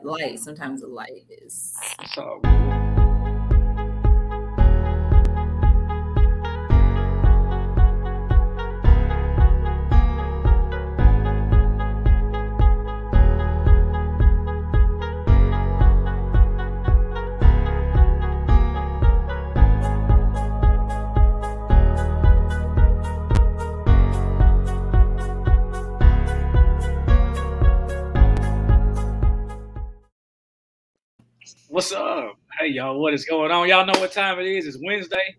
light. Sometimes the light is. So. What's up? Hey, y'all, what is going on? Y'all know what time it is. It's Wednesday.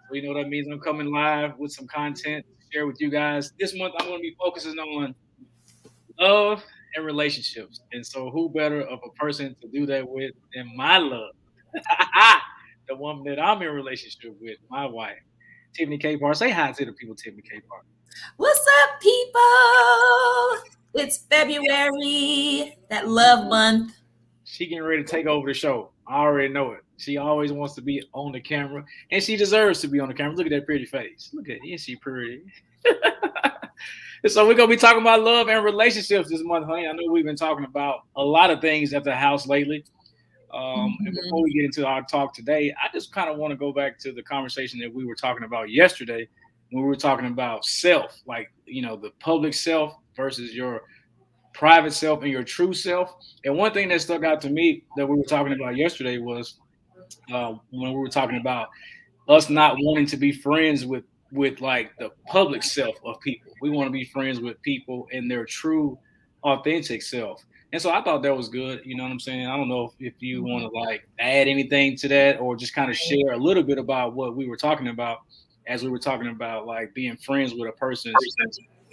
So you know what that means. I'm coming live with some content to share with you guys. This month, I'm going to be focusing on love and relationships. And so who better of a person to do that with than my love? The woman that I'm in a relationship with, my wife, Tiffany Capehart. Say hi to the people, Tiffany Capehart. What's up, people? It's February, that love month. She getting ready to take over the show. I already know it. She always wants to be on the camera, and she deserves to be on the camera. Look at that pretty face. Look at it. Isn't she pretty? So we're going to be talking about love and relationships this month, honey. I know we've been talking about a lot of things at the house lately. And before we get into our talk today, I just kind of want to go back to the conversation that we were talking about yesterday when we were talking about self, like, you know, the public self versus your private self and your true self. And one thing that stuck out to me that we were talking about yesterday was when we were talking about us not wanting to be friends with like the public self of people. We want to be friends with people in their true, authentic self. And so I thought that was good. You know what I'm saying? I don't know if you want to like add anything to that or just kind of share a little bit about what we were talking about as we were talking about like being friends with a person's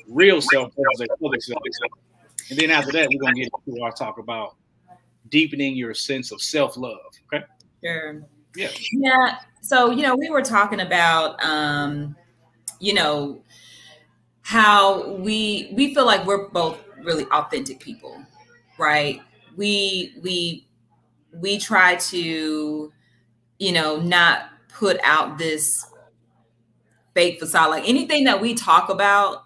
real self versus their public self. And then after that, we're going to get into our talk about deepening your sense of self-love. Okay? Sure. Yeah. Yeah. So, you know, we were talking about, you know, how we feel like we're both really authentic people, right? We try to, you know, not put out this fake facade. Like anything that we talk about,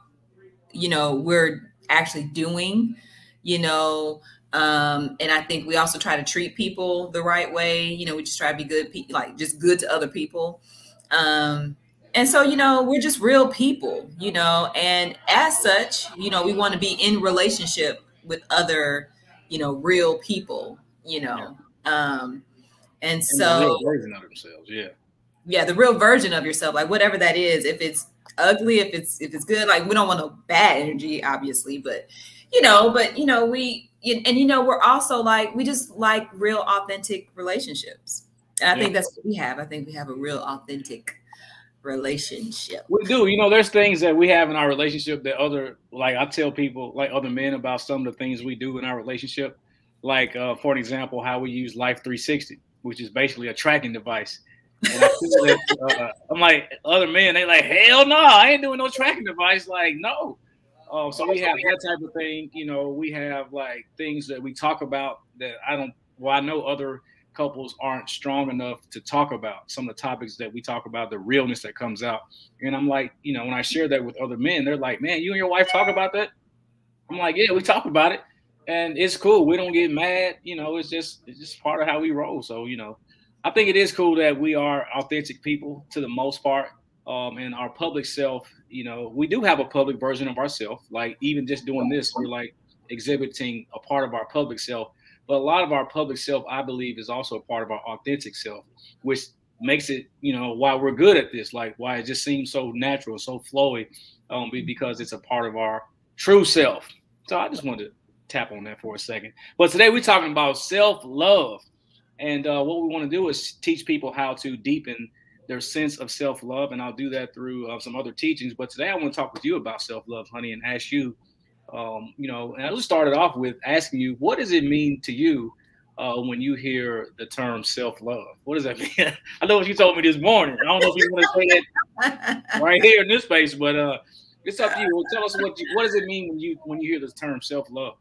you know, we're actually doing, you know, and I think we also try to treat people the right way. You know, we just try to be good people, like just good to other people. And so, you know, we're just real people, you know, and as such, you know, we want to be in relationship with other, you know, real people, you know, and so the real version of themselves. Yeah, the real version of yourself, like whatever that is, if it's ugly, if it's good, like we don't want no bad energy, obviously, but you know, we, and you know, we're also like, we just like real authentic relationships. And I think that's what we have. I think we have a real authentic relationship. We do. You know, there's things that we have in our relationship that like I tell people, like other men about some of the things we do in our relationship. Like, for an example, how we use Life 360, which is basically a tracking device. And I feel that, I'm like, other men, they like, hell no, I ain't doing no tracking device. Like, no. So we have that type of thing. You know, we have like things that we talk about that I know other couples aren't strong enough to talk about some of the topics that we talk about, the realness that comes out. And I'm like, you know, when I share that with other men, they're like, man, you and your wife talk about that? I'm like, yeah, we talk about it. And it's cool. We don't get mad. You know, it's just part of how we roll. So, you know, I think it is cool that we are authentic people to the most part. And our public self, you know, we do have a public version of ourselves. Like even just doing this, we're like exhibiting a part of our public self. But a lot of our public self, I believe, is also a part of our authentic self, which makes it, you know, why we're good at this, like why it just seems so natural, so flowy, because it's a part of our true self. So I just wanted to tap on that for a second. But today we're talking about self-love. And what we want to do is teach people how to deepen their sense of self-love. And I'll do that through some other teachings. But today I want to talk with you about self-love, honey, and ask you, you know, and I'll just start it off with asking you, what does it mean to you when you hear the term self-love? What does that mean? I know what you told me this morning. I don't know if you want to say that right here in this space, but it's up to you. Well, tell us what does it mean when you hear the term self-love?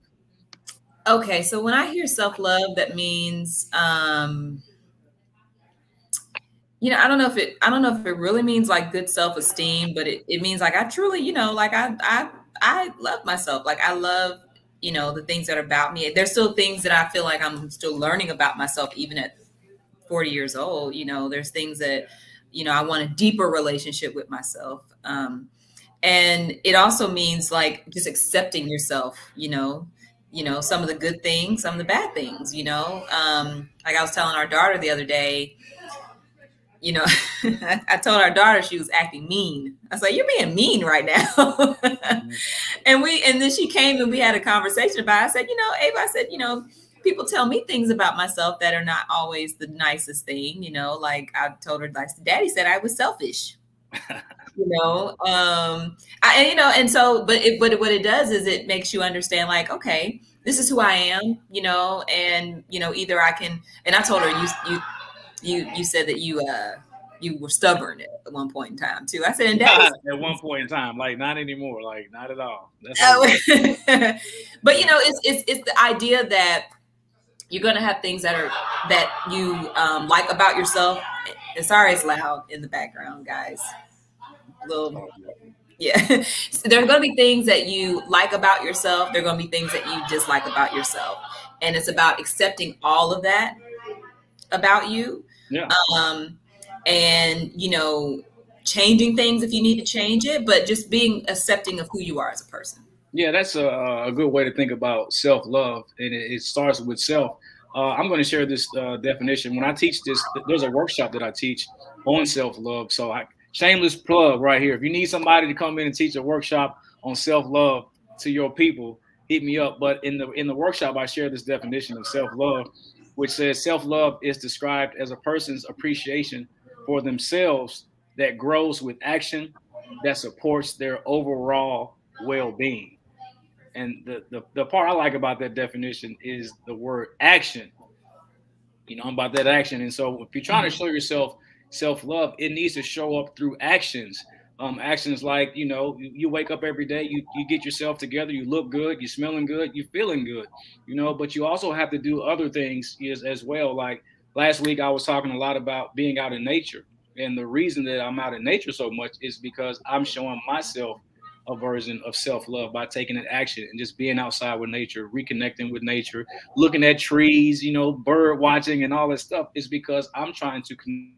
Okay, so when I hear self-love, that means, you know, I don't know if it really means like good self-esteem, but it means like I truly, you know, like I love myself. Like I love you know, the things that are about me. There's still things that I feel like I'm still learning about myself, even at 40 years old. You know, there's things that, you know, I want a deeper relationship with myself. And it also means like just accepting yourself, you know, some of the good things, some of the bad things, you know. Like I was telling our daughter the other day, you know, I told our daughter she was acting mean. I was like, "You're being mean right now." And then she came and we had a conversation about it. I said, "You know, Ava," I said, "You know, people tell me things about myself that are not always the nicest thing, you know, like I told her, like, Daddy said I was selfish." You know, you know, and so, but what it does is it makes you understand, like, okay, this is who I am, you know, and you know, either I can. And I told her, you said that you were stubborn at one point in time too. I said, and Daddy, at one point in time, like not anymore, like not at all. That's but you know, it's the idea that you're gonna have things that you like about yourself. And sorry, it's loud in the background, guys. Little, yeah. So there are going to be things that you like about yourself. There are going to be things that you dislike about yourself, and it's about accepting all of that about you. Yeah. And you know, changing things if you need to change it, but just being accepting of who you are as a person. Yeah, that's a good way to think about self-love, and it starts with self. I'm going to share this definition. When I teach this, there's a workshop that I teach on self-love. So shameless plug right here. If you need somebody to come in and teach a workshop on self-love to your people, hit me up. But in the workshop, I share this definition of self-love, which says self-love is described as a person's appreciation for themselves that grows with action that supports their overall well-being. And the part I like about that definition is the word action. You know, about that action. And so if you're trying to show yourself self-love, it needs to show up through actions. Actions like, you know, you wake up every day, you get yourself together, you look good, you're smelling good, you're feeling good, you know, but you also have to do other things as well. Like last week, I was talking a lot about being out in nature. And the reason that I'm out in nature so much is because I'm showing myself a version of self-love by taking an action and just being outside with nature, reconnecting with nature, looking at trees, you know, bird watching and all that stuff is because I'm trying to connect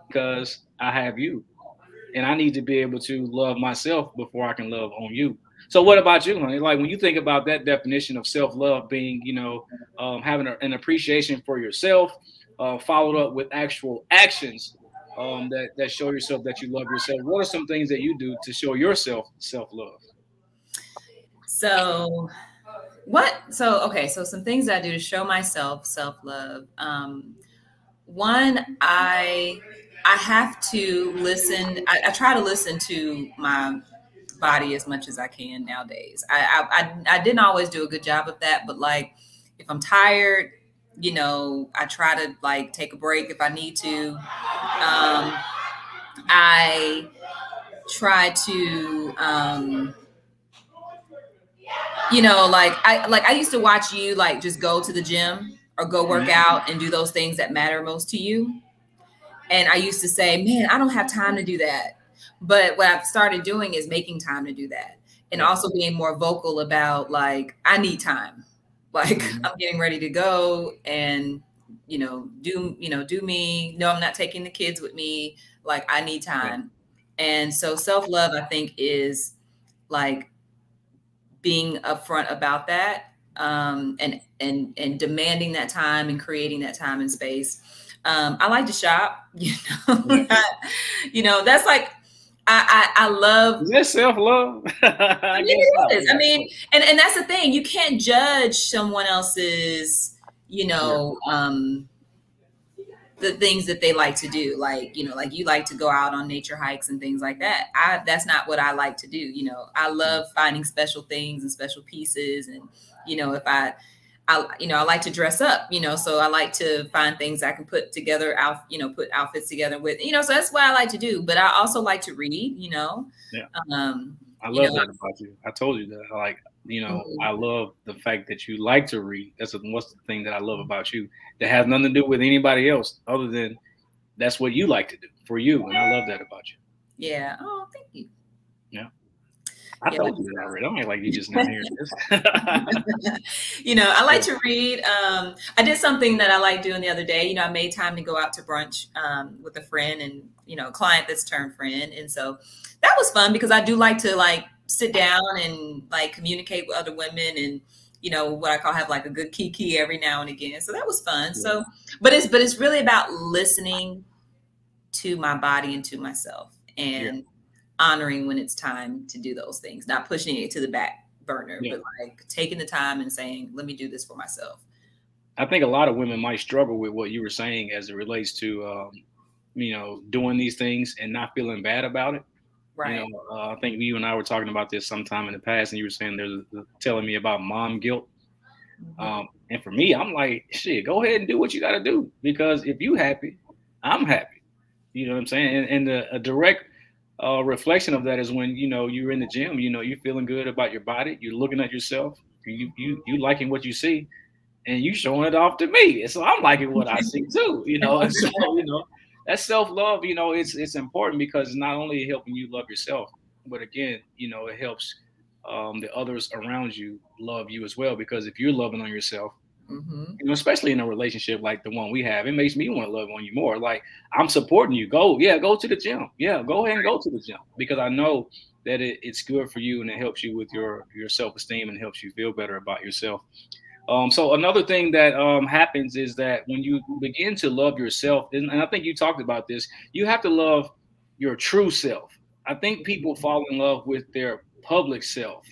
because I have you and I need to be able to love myself before I can love on you. So what about you, honey? Like when you think about that definition of self-love being, you know, having an appreciation for yourself, followed up with actual actions that show yourself that you love yourself. What are some things that you do to show yourself self-love? So okay, so some things I do to show myself self-love. One, I have to listen. I try to listen to my body as much as I can nowadays. I didn't always do a good job of that, but like if I'm tired, you know, I try to like take a break if I need to. I try to you know, like I used to watch you like just go to the gym or go work out and do those things that matter most to you. And I used to say, man, I don't have time to do that. But what I've started doing is making time to do that. And also being more vocal about like, I need time. Like I'm getting ready to go and, do me. No, I'm not taking the kids with me. Like I need time. And so self-love, I think, is like being upfront about that, and demanding that time and creating that time and space. I like to shop, that's like, I love. Is that self-love? I mean, it is. I mean, and that's the thing. You can't judge someone else's, the things that they like to do. Like, like you like to go out on nature hikes and things like that. That's not what I like to do. I love finding special things and special pieces. And, if I like to dress up, so I like to find things I can put together, put outfits together with, so that's what I like to do. But I also like to read, Yeah. I love that about you. I told you that. I love the fact that you like to read. What's the thing that I love about you that has nothing to do with anybody else other than that's what you like to do for you. And I love that about you. Yeah. Oh, thank you. Yeah. I Yeah. told you that already. Don't act like you just not hearing this. I like to read. I did something that I like doing the other day. I made time to go out to brunch with a friend and, a client that's turned friend. And so that was fun because I do like to like sit down and like communicate with other women and, what I call have like a good kiki every now and again. So that was fun. Yeah. So, but it's really about listening to my body and to myself and honoring when it's time to do those things, not pushing it to the back burner, but like taking the time and saying, let me do this for myself. I think a lot of women might struggle with what you were saying as it relates to, doing these things and not feeling bad about it. Right. I think you and I were talking about this sometime in the past, and you were saying telling me about mom guilt. Mm-hmm. And for me, I'm like, shit, go ahead and do what you got to do, because if you happy, I'm happy. You know what I'm saying? And a direct reflection of that is when you're in the gym. You're feeling good about your body. You're looking at yourself. You liking what you see, and you showing it off to me. And so I'm liking what I see too. And so that self-love. It's important because it's not only helping you love yourself, but again, it helps the others around you love you as well. Because if you're loving on yourself, especially in a relationship like the one we have, it makes me want to love on you more. Like, I'm supporting you. Go to the gym. Yeah, go ahead and go to the gym, because I know that it's good for you and it helps you with your self-esteem and helps you feel better about yourself. So another thing that happens is that when you begin to love yourself, and I think you talked about this, you have to love your true self. I think people fall in love with their public self,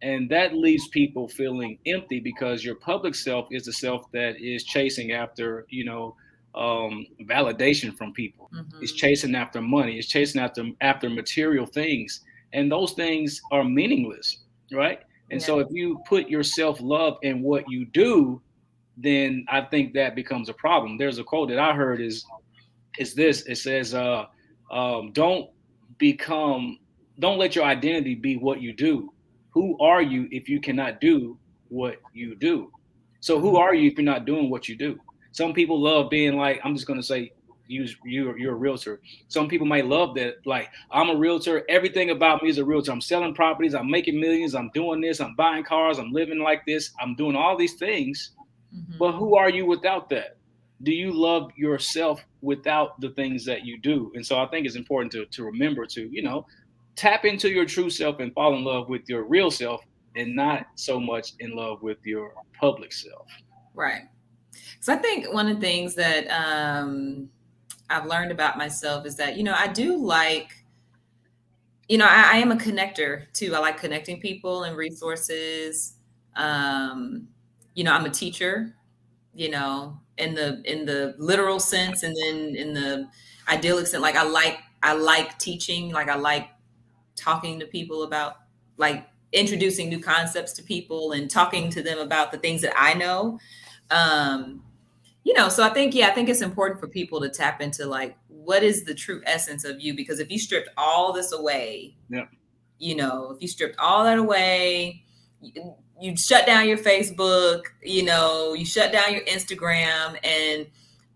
and that leaves people feeling empty, because your public self is the self that is chasing after, validation from people. It's chasing after money. It's chasing after material things, and those things are meaningless, right? And so if you put your self-love in what you do, then I think that becomes a problem. There's a quote that I heard is this. It says, don't become, don't let your identity be what you do. Who are you if you cannot do what you do? So who are you if you're not doing what you do? Some people love being like, I'm just going to say, you're a realtor. Some people might love that, like, I'm a realtor, everything about me is a realtor. I'm selling properties, I'm making millions, I'm doing this, I'm buying cars, I'm living like this, I'm doing all these things. But who are you without that? Do you love yourself without the things that you do? And so I think it's important to remember to tap into your true self and fall in love with your real self, and not so much in love with your public self. Right. So I think one of the things that I've learned about myself is that, I do like, I am a connector too. I like connecting people and resources. I'm a teacher, in the literal sense, and then in the idyllic sense. Like, I like teaching. Like, I like talking to people about, like, introducing new concepts to people and talking to them about the things that I know. So I think it's important for people to tap into, like, what is the true essence of you? Because if you stripped all this away, if you stripped all that away, you shut down your Facebook, you shut down your Instagram, and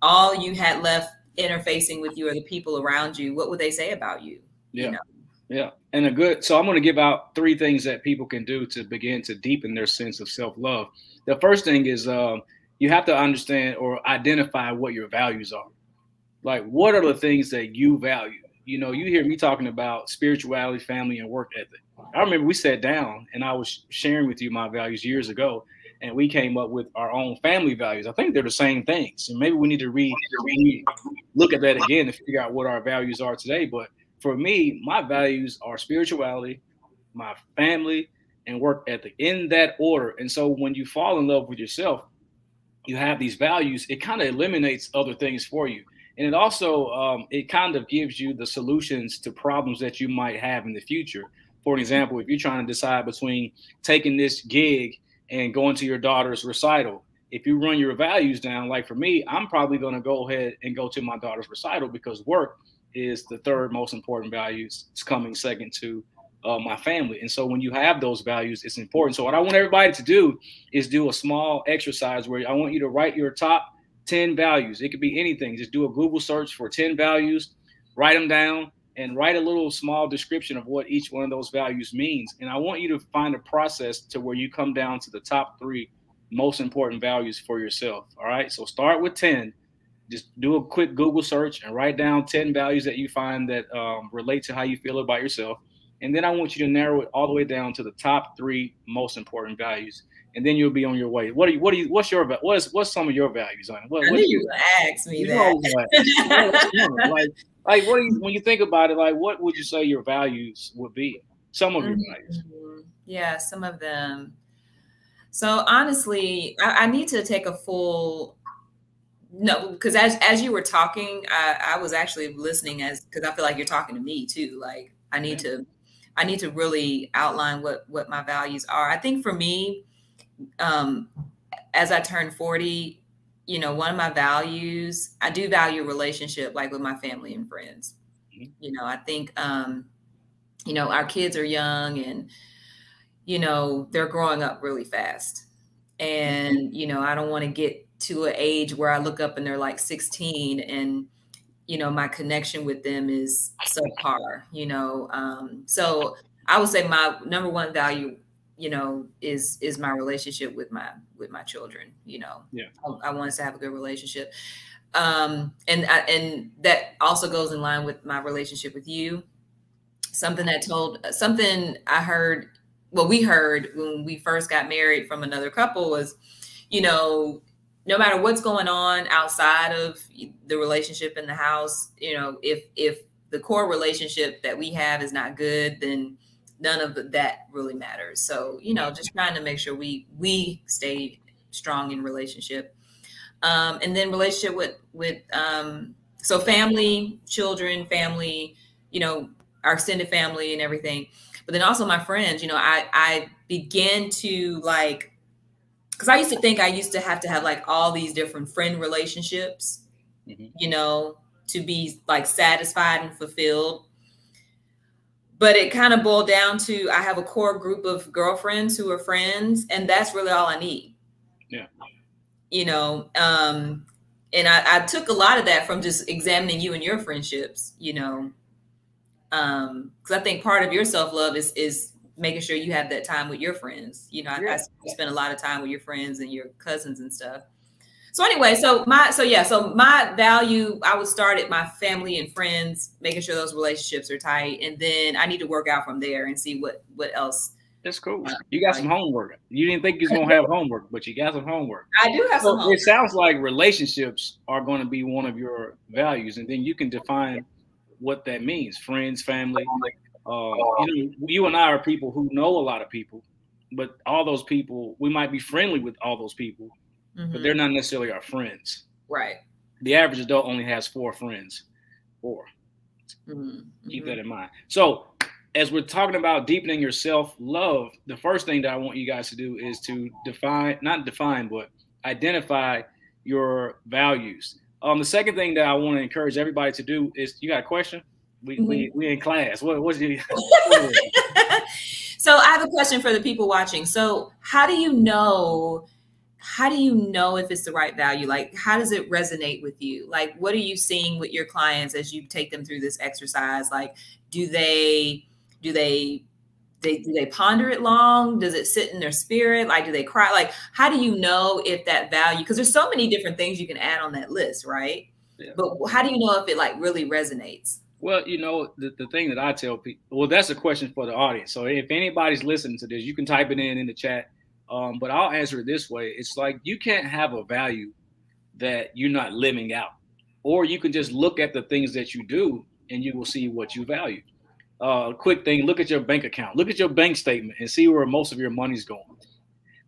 all you had left interfacing with you are the people around you, what would they say about you? Yeah. Yeah. And so I'm going to give out 3 things that people can do to begin to deepen their sense of self-love. The first thing is, you have to understand or identify what your values are. Like, what are the things that you value? You hear me talking about spirituality, family, and work ethic. I remember we sat down and I was sharing with you my values years ago, and we came up with our own family values. I think they're the same things. And maybe we need to look at that again to figure out what our values are today. But for me, my values are spirituality, my family, and work ethic, in that order. And so when you fall in love with yourself, you have these values, it kind of eliminates other things for you. And it also, it kind of gives you the solutions to problems that you might have in the future. For example, if you're trying to decide between taking this gig and going to your daughter's recital, if you run your values down, like for me, I'm probably going to go ahead and go to my daughter's recital, because work is the 3rd most important value. It's coming second to my family. And so when you have those values, it's important. So what I want everybody to do is do a small exercise where I want you to write your top 10 values. It could be anything. Just do a Google search for 10 values, write them down, and write a little small description of what each one of those values means. And I want you to find a process to where you come down to the top 3 most important values for yourself. All right. So start with 10. Just do a quick Google search and write down 10 values that you find that relate to how you feel about yourself. And then I want you to narrow it all the way down to the top 3 most important values. And then you'll be on your way. What's some of your values on it? I knew you were gonna ask me that. Like when you think about it, like what would you say your values would be? Some of your values. Yeah, some of them. So honestly, I need to take a full because as you were talking, I was actually listening because I feel like you're talking to me too. Like I need to really outline what my values are. I think for me, as I turn 40, one of my values, I do value relationship, like with my family and friends. I think, our kids are young and, they're growing up really fast. And, I don't want to get to an age where I look up and they're like 16 and, my connection with them is subpar, so I would say my number one value, is my relationship with my children. I want us to have a good relationship. And that also goes in line with my relationship with you. Something I heard, we heard when we first got married from another couple was, no matter what's going on outside of the relationship in the house, if the core relationship that we have is not good, then none of that really matters. So, just trying to make sure we stay strong in relationship. And then relationship with so family, children, family, our extended family and everything. But then also my friends, I began to because I used to think I used to have like all these different friend relationships, to be like satisfied and fulfilled. But it kind of boiled down to, I have a core group of girlfriends who are friends, and that's really all I need. Yeah. And I took a lot of that from just examining you and your friendships, because I think part of your self-love is making sure you have that time with your friends. I spend a lot of time with your friends and your cousins and stuff. So anyway, so my value, I would start at my family and friends, making sure those relationships are tight. And then I need to work out from there and see what else. That's cool. You got some homework. You didn't think you was going to have homework, but you got some homework. I do have some homework. It sounds like relationships are going to be one of your values. And then you can define what that means. Friends, family. You and I are people who know a lot of people, but all those people, we might be friendly with all those people. But they're not necessarily our friends. Right. The average adult only has 4 friends. 4. Keep that in mind. So as we're talking about deepening your self-love, the first thing that I want you guys to do is to identify your values. The second thing that I want to encourage everybody to do is, you got a question? We in class. What's your So I have a question for the people watching. So how do you know if it's the right value? Like, how does it resonate with you? Like, what are you seeing with your clients as you take them through this exercise? Like, do they ponder it long? Does it sit in their spirit? Like, do they cry? Like, how do you know if that value, because there's so many different things you can add on that list, right? Yeah. But how do you know if it like really resonates? Well, the thing that I tell people, well, that's a question for the audience. So if anybody's listening to this, you can type it in the chat. But I'll answer it this way. It's like, you can't have a value that you're not living out. Or you can just look at the things that you do and you will see what you value. A quick thing, look at your bank account. Look at your bank statement and see where most of your money's going.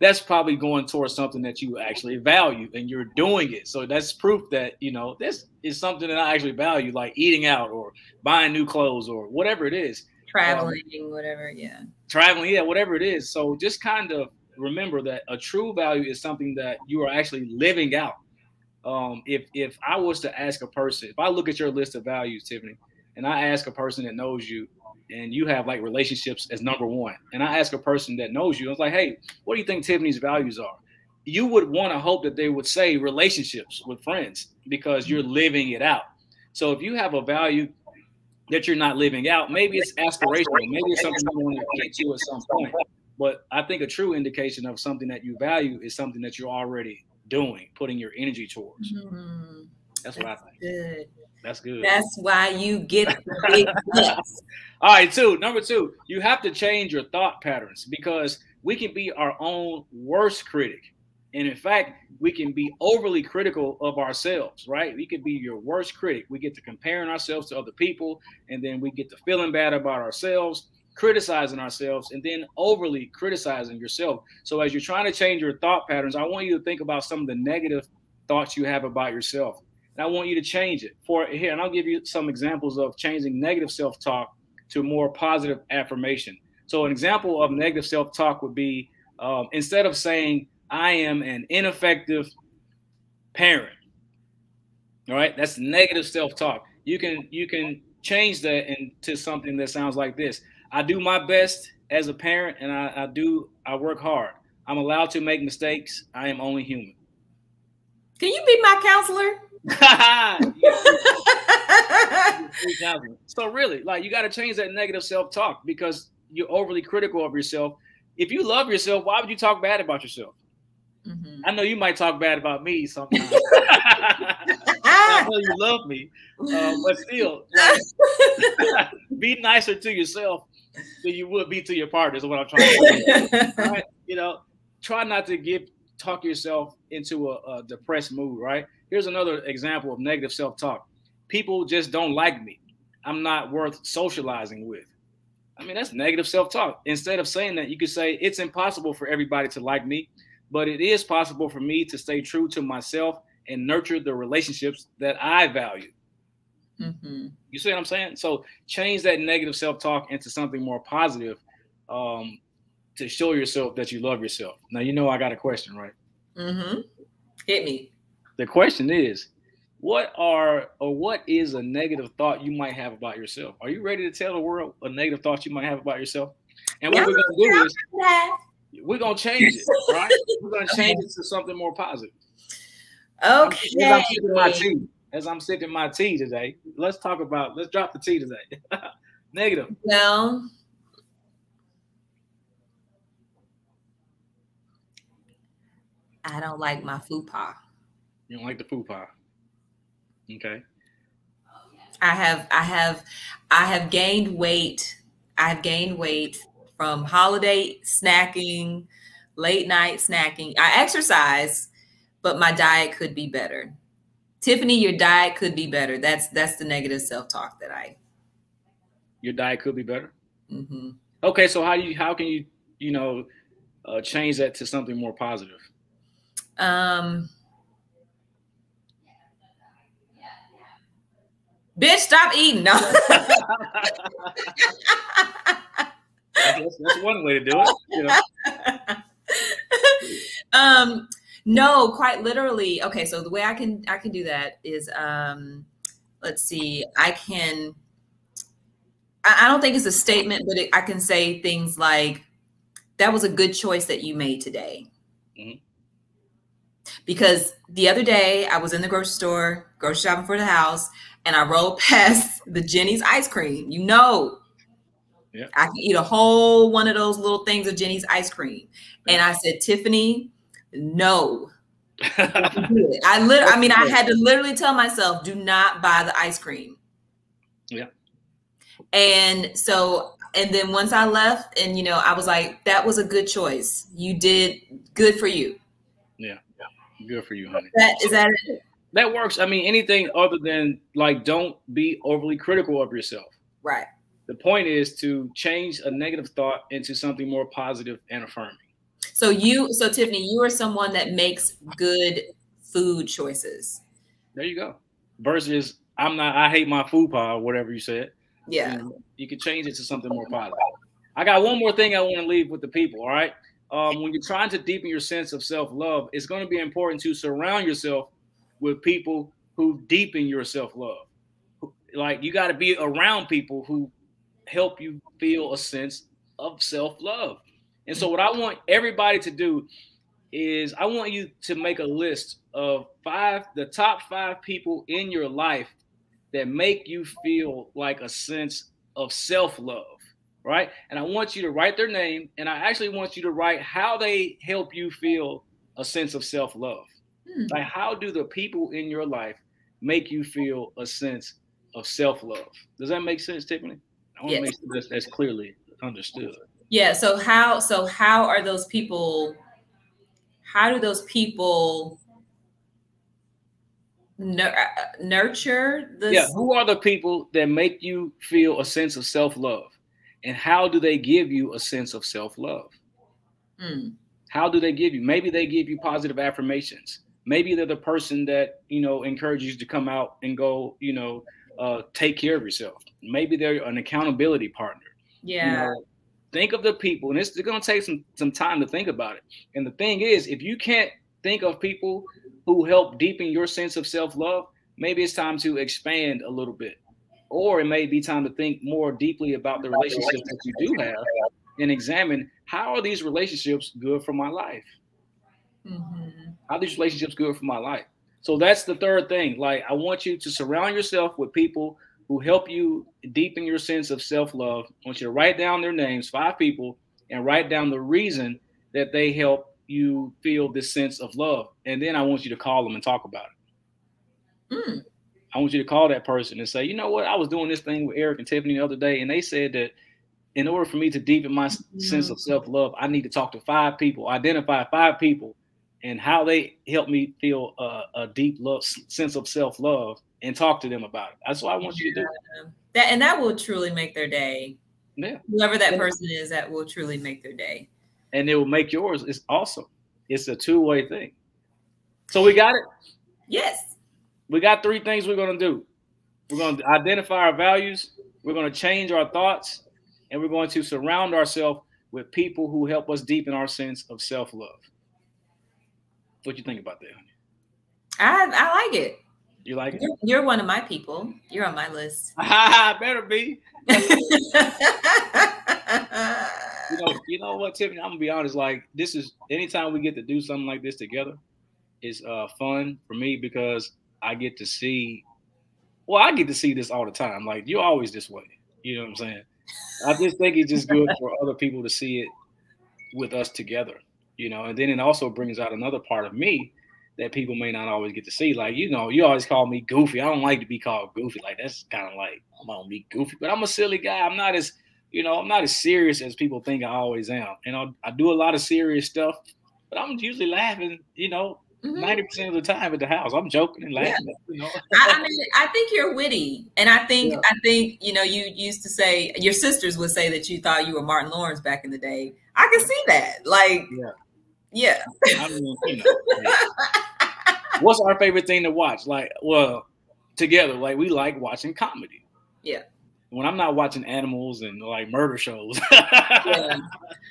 That's probably going towards something that you actually value and you're doing it. So that's proof that, this is something that I actually value, like eating out or buying new clothes or whatever it is. Traveling, whatever, yeah. Traveling, yeah, whatever it is. So just kind of remember that a true value is something that you are actually living out. If I was to ask a person, if I look at your list of values, Tiffany, and I ask a person that knows you, and you have like relationships as number 1, and I ask a person that knows you, I was like, hey, what do you think Tiffany's values are? You would want to hope that they would say relationships with friends, because you're living it out. So if you have a value that you're not living out. Maybe it's aspirational. Maybe it's something you want to get to at some point. But I think a true indication of something that you value is something that you're already doing, putting your energy towards. Mm-hmm. That's what I think. Good. That's good. That's why you get the big bucks. All right, number two, you have to change your thought patterns, because we can be our own worst critic. And in fact, we can be overly critical of ourselves, right? We could be your worst critic. We get to comparing ourselves to other people, and then we get to feeling bad about ourselves, criticizing ourselves, and then overly criticizing yourself. So as you're trying to change your thought patterns, I want you to think about some of the negative thoughts you have about yourself. And I want you to change it and I'll give you some examples of changing negative self-talk to more positive affirmation. So an example of negative self-talk would be, instead of saying, I am an ineffective parent, all right, that's negative self-talk. You can change that into something that sounds like this. I do my best as a parent, and I work hard. I'm allowed to make mistakes. I am only human. Can you be my counselor? So really, like, you got to change that negative self-talk, because you're overly critical of yourself. If you love yourself, why would you talk bad about yourself? Mm-hmm. I know you might talk bad about me sometimes. I know you love me, but still, like, be nicer to yourself than you would be to your partner, is what I'm trying to say. Right? You know, try not to talk yourself into a depressed mood, right? Here's another example of negative self-talk. People just don't like me. I'm not worth socializing with. I mean, that's negative self-talk. Instead of saying that, you could say, it's impossible for everybody to like me, but it is possible for me to stay true to myself and nurture the relationships that I value. Mm-hmm. You see what I'm saying? So change that negative self-talk into something more positive, to show yourself that you love yourself. Now, you know I got a question, right? Mm-hmm. Hit me. The question is, what is a negative thought you might have about yourself? Are you ready to tell the world a negative thought you might have about yourself? And what we're going to do is we're going to change it, right? We're going to change it to something more positive. Okay. As I'm sipping my tea today, let's drop the tea today. Negative. Well, I don't like my fupa. You don't like the fupa. Okay. I have gained weight. I've gained weight from holiday snacking, late night snacking. I exercise, but my diet could be better. Tiffany, your diet could be better. That's the negative self-talk that Your diet could be better. Mm-hmm. Okay, so how can you change that to something more positive? Bitch, stop eating. No. That's one way to do it. No, quite literally. Okay, so the way I can do that is, let's see. I don't think it's a statement, but I can say things like, "That was a good choice that you made today." Mm-hmm. Because the other day I was in the grocery store, grocery shopping for the house, and I rolled past the Jenny's ice cream. Yeah. I can eat a whole one of those little things of Jenny's ice cream. Yeah. And I said, Tiffany, no. I had to literally tell myself, do not buy the ice cream. Yeah. And then once I left, and I was like, that was a good choice. You did good for you. Yeah. Good for you, honey. Is that it? That works. I mean, anything other than, like, don't be overly critical of yourself. Right. The point is to change a negative thought into something more positive and affirming. So Tiffany, you are someone that makes good food choices. There you go. Versus I hate my food pie, or whatever you said. Yeah. You can change it to something more positive. I got one more thing I want to leave with the people. All right. When you're trying to deepen your sense of self-love, it's going to be important to surround yourself with people who deepen your self-love. Like, you got to be around people who help you feel a sense of self-love. And so what I want everybody to do is I want you to make a list of the top 5 people in your life that make you feel like a sense of self-love, right? And I want you to write their name, and I actually want you to write how they help you feel a sense of self-love. Like, how do the people in your life make you feel a sense of self-love? Does that make sense, Tiffany? I want to make sure that's clearly understood. Yeah. So how are those people? How do those people nurture this? Yeah. Who are the people that make you feel a sense of self-love, and how do they give you a sense of self-love? How do they give you? Maybe they give you positive affirmations. Maybe they're the person that, encourages you to come out and go, take care of yourself. Maybe they're an accountability partner. Yeah. Think of the people, and it's going to take some time to think about it. And the thing is, if you can't think of people who help deepen your sense of self-love, maybe it's time to expand a little bit. Or it may be time to think more deeply about the relationships that you do have and examine, how are these relationships good for my life? How are these relationships good for my life? So that's the third thing. Like, I want you to surround yourself with people who help you deepen your sense of self-love. I want you to write down their names, 5 people, and write down the reason that they help you feel this sense of love. And then I want you to call them and talk about it. I want you to call that person and say, you know what? I was doing this thing with Eric and Tiffany the other day, and they said that in order for me to deepen my sense of self-love, I need to talk to 5 people, identify 5 people, and how they help me feel a deep sense of self-love, and talk to them about it. That's what I want you to do. That will truly make their day. Yeah. Whoever that person is, that will truly make their day. And it will make yours. It's awesome. It's a two-way thing. So we got it? Yes. We got 3 things we're going to do. We're going to identify our values. We're going to change our thoughts. And we're going to surround ourselves with people who help us deepen our sense of self-love. What you think about that, honey? I like it. You like it? You're one of my people. You're on my list. Better be. You know what, Tiffany? I'm gonna be honest. Like, this is, anytime we get to do something like this together, is fun for me, because I get to see. Well, I get to see this all the time. Like, you're always this way. You know what I'm saying? I just think it's just good for other people to see it with us together. And then it also brings out another part of me that people may not always get to see. Like, you always call me goofy. I don't like to be called goofy. Like, that's kind of like, I'm gonna be goofy, but I'm a silly guy. I'm not as serious as people think I always am. I do a lot of serious stuff, but I'm usually laughing, 90% of the time at the house. I'm joking and laughing. Yeah. I think you're witty. And I think, you used to say, your sisters would say that you thought you were Martin Lawrence back in the day. I can see that. Like, yeah. I mean, what's our favorite thing to watch? Like, well, together, like, we like watching comedy. Yeah. When I'm not watching animals and like murder shows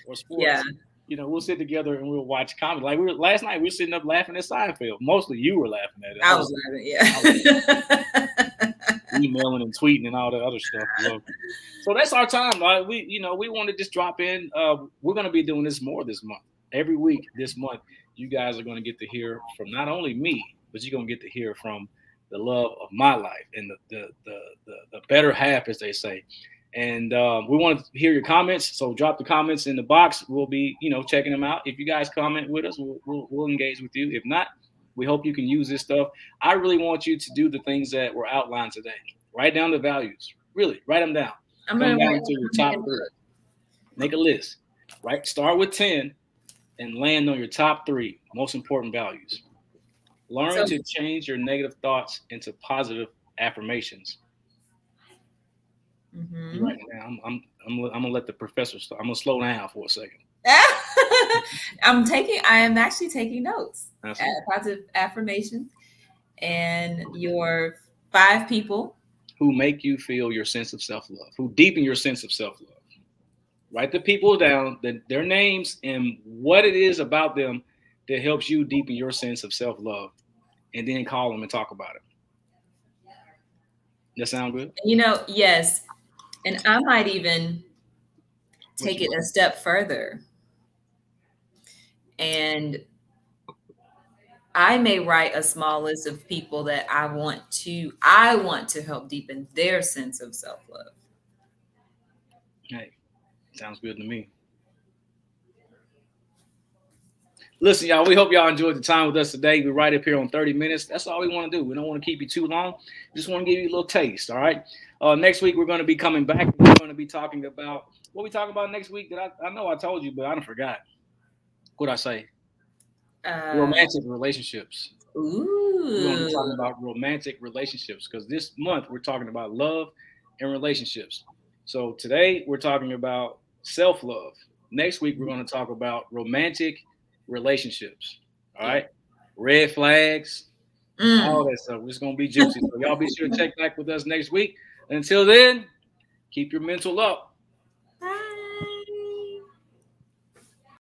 or sports, we'll sit together and we'll watch comedy. Like, last night, we were sitting up laughing at Seinfeld. Mostly you were laughing at it. I was laughing, emailing and tweeting and all the other stuff. So that's our time. Like, we want to just drop in. We're going to be doing this more this month. Every week this month, you guys are going to get to hear from not only me, but you're going to get to hear from the love of my life and the better half, as they say. And we want to hear your comments. So drop the comments in the box. We'll be, checking them out. If you guys comment with us, we'll engage with you. If not, we hope you can use this stuff. I really want you to do the things that were outlined today. Write down the values. Really, write them down. Come down to your top 3. Make a list. Right. Start with 10 and land on your top 3 most important values. Learn to change your negative thoughts into positive affirmations. Right now, I'm gonna let the professor start. I'm gonna slow down for a second. I am actually taking notes. Positive affirmations, and your 5 people who make you feel your sense of self-love, who deepen your sense of self-love. Write the people down, their names, and what it is about them that helps you deepen your sense of self-love, and then call them and talk about it. That sound good? Yes. And I might even take it a step further and I may write a small list of people that I want to help deepen their sense of self-love. Hey, sounds good to me. Listen, y'all, we hope y'all enjoyed the time with us today. We're right up here on 30 minutes. That's all we want to do. We don't want to keep you too long. We just want to give you a little taste, all right? Next week, we're going to be coming back. We're going to be talking about, what we talk about next week? That I know I told you, but I don't forgot. What'd I say? Romantic relationships. Ooh. We're going to be talking about romantic relationships because this month we're talking about love and relationships. So today we're talking about self-love. Next week, we're going to talk about romantic relationships. All right. Red flags, all that stuff. It's going to be juicy. So y'all be sure to check back with us next week. And until then, keep your mental up.